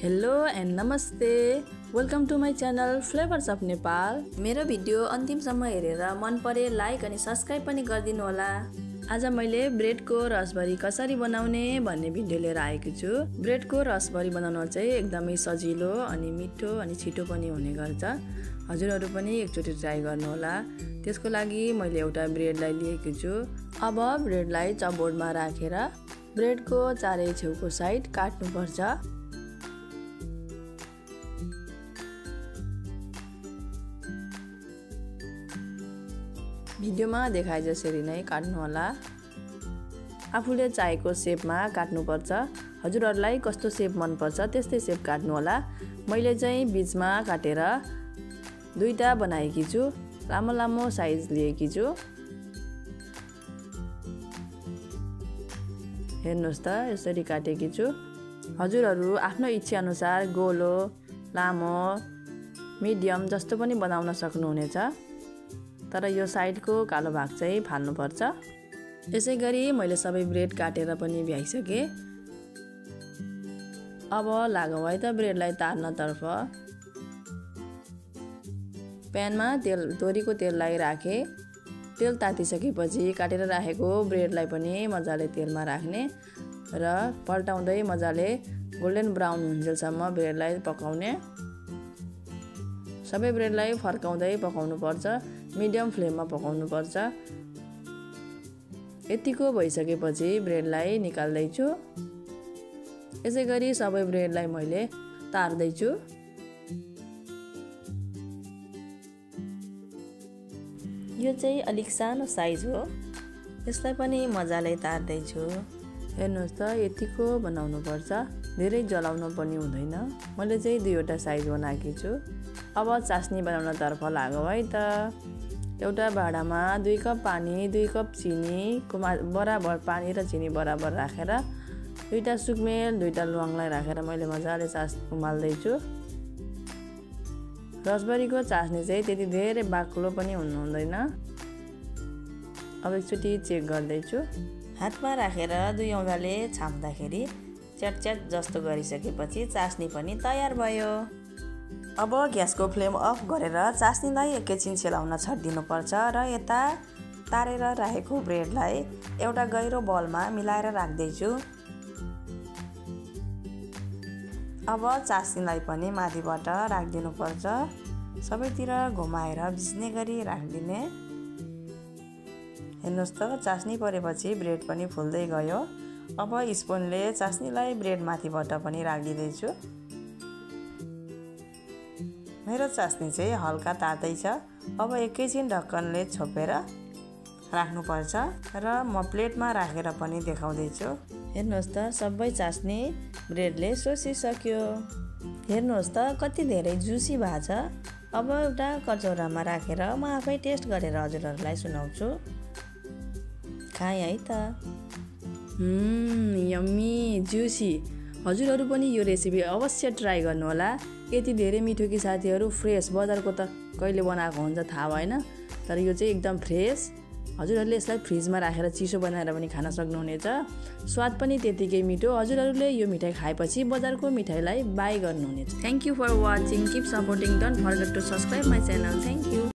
Hello and namaste, welcome to my channel flavours of Nepal. मेरो video अन्तिमसम्म हेरेर मन परे लाइक अनि सब्सक्राइब पनि गरिदिनु होला। आज मैले ब्रेडको रसभरी कसरी बनाउने भन्ने भिडियो लिएर आएको छु। ब्रेडको रसभरी बनाउन चाहिँ एकदमै सजिलो अनि मिठो अनि छिटो पनि हुने गर्छ। हजुरहरू पनि एकचोटि ट्राई गर्नुहोला। त्यसको लागि मैले एउटा ब्रेडलाई लिएको छु। अब ब्रेडलाई चपबोर्डमा राखेर ब्रेडको चारै छेउको साइड काट्नुपर्छ। भिडियोमा देखाए जसरी नै काट्नु होला। आफूले चाहेको सेपमा काट्नुपर्छ। हजुरहरूलाई कस्तो सेप मनपर्छ त्यस्तै सेप काट्नु होला। मैले चाहिँ बीचमा काटेर दुईटा बनाएकी छु। लामो लामो साइज लिएकी छु। हेर्नुहोस् त, यसरी काटेकी छु। हजुरहरू आफ्नो इच्छा अनुसार गोलो, लामो, मिडियम जस्तो पनि बनाउन सक्नुहुनेछ। तर यो साइडको कालो भाग चाहिँ फाल्नुपर्छ। यसै गरी मैले सबै ब्रेड काटेर पनि भ्याइसकेँ। अब लागौँ है त ब्रेडलाई तार्नतर्फ। प्यानमा तोरीको तेललाई राखेँ। तेल तातिसकेपछि काटेर राखेको ब्रेडलाई पनि मजाले तेलमा राख्ने र पल्टाउँदै मजाले गोल्डन ब्राउन हुन्जेलसम्म ब्रेडलाई पकाउने। सबै ब्रेडलाई फर्काउँदै पकाउनु पर्छ। मिडियम फ्लेममा पकाउनु पर्छ। यतिको भइसकेपछि ब्रेडलाई निकाल्दैछु। यसै गरी सबै ब्रेडलाई मैले तार्दैछु। यो चाहिँ अलिक सानो साइज हो। यसलाई पनि मजाले तार्दैछु। हेर्नुहोस् त, यतिको बनाउनु पर्छ। धेरै जलाउनु पनि हुँदैन। मैले चाहिँ दुईवटा साइज बनाएकी छु। अब चास्नी बनाउनतर्फ लागौँ है त। एउटा भाँडामा 2 कप पानी, 2 कप चिनीको बराबर पानी र चिनी बराबर राखेर 2टा सुकमेल 2टा ल्वाङलाई राखेर मैले मजाले उमाल्दैछु। रसभरीको चास्नी चाहिँ त्यति धेरै बाक्लो पनि हुँदैन। अब एकचोटि चेक गर्दैछु। हातमा राखेर 2 औँलाले छाम्दाखेरि च्याट जस्तो गरिसकेपछि चास्नी पनि तयार भयो। अब ग्यासको फ्लेम अफ गरेर चास्नीलाई एकैछिन सेलाउन छाडिदिनुपर्छ र यता तारेर राखेको ब्रेडलाई एउटा गहिरो बलमा मिलाएर राख्दैछु। अब चास्नीलाई पनि माथिबाट राखिदिनुपर्छ। सबैतिर घुमाएर भिज्ने गरी राखिदिने। हेर्नुहोस् त, चास्नी परेपछि ब्रेड पनि फुल्दै गयो। अब स्पुनले चास्नीलाई ब्रेड माथिबाट पनि राखिदिँदैछु। मेरो चास्नी चाहिँ हल्का तातै छ। अब एकैछिन ढक्कनले छोपेर राख्नुपर्छ र म प्लेटमा राखेर पनि देखाउँदैछु। हेर्नुहोस् त, सबै चास्नी ब्रेडले सोसिसक्यो। हेर्नुहोस् त, कति धेरै जुसी भएको छ। अब एउटा कचौरामा राखेर म आफै टेस्ट गरेर हजुरहरूलाई सुनाउँछु। खाएँ है त। Yummy Jussi. हजुरहरू पनि यो रेसिपी अवश्य ट्राई गर्नुहोला। यति धेरै मिठो कि साथीहरू, फ्रेस। बजारको त कहिले बनाएको हुन्छ थाहा भएन, तर यो चाहिँ एकदम फ्रेस। हजुरहरूले यसलाई फ्रिजमा राखेर चिसो बनाएर पनि खान सक्नुहुनेछ। स्वाद पनि त्यतिकै मिठो। हजुरहरूले यो मिठाई खाएपछि बजारको मिठाईलाई बाई गर्नुहुनेछ। Thank you for watching. Keep supporting. Don't forget to subscribe my channel. Thank you.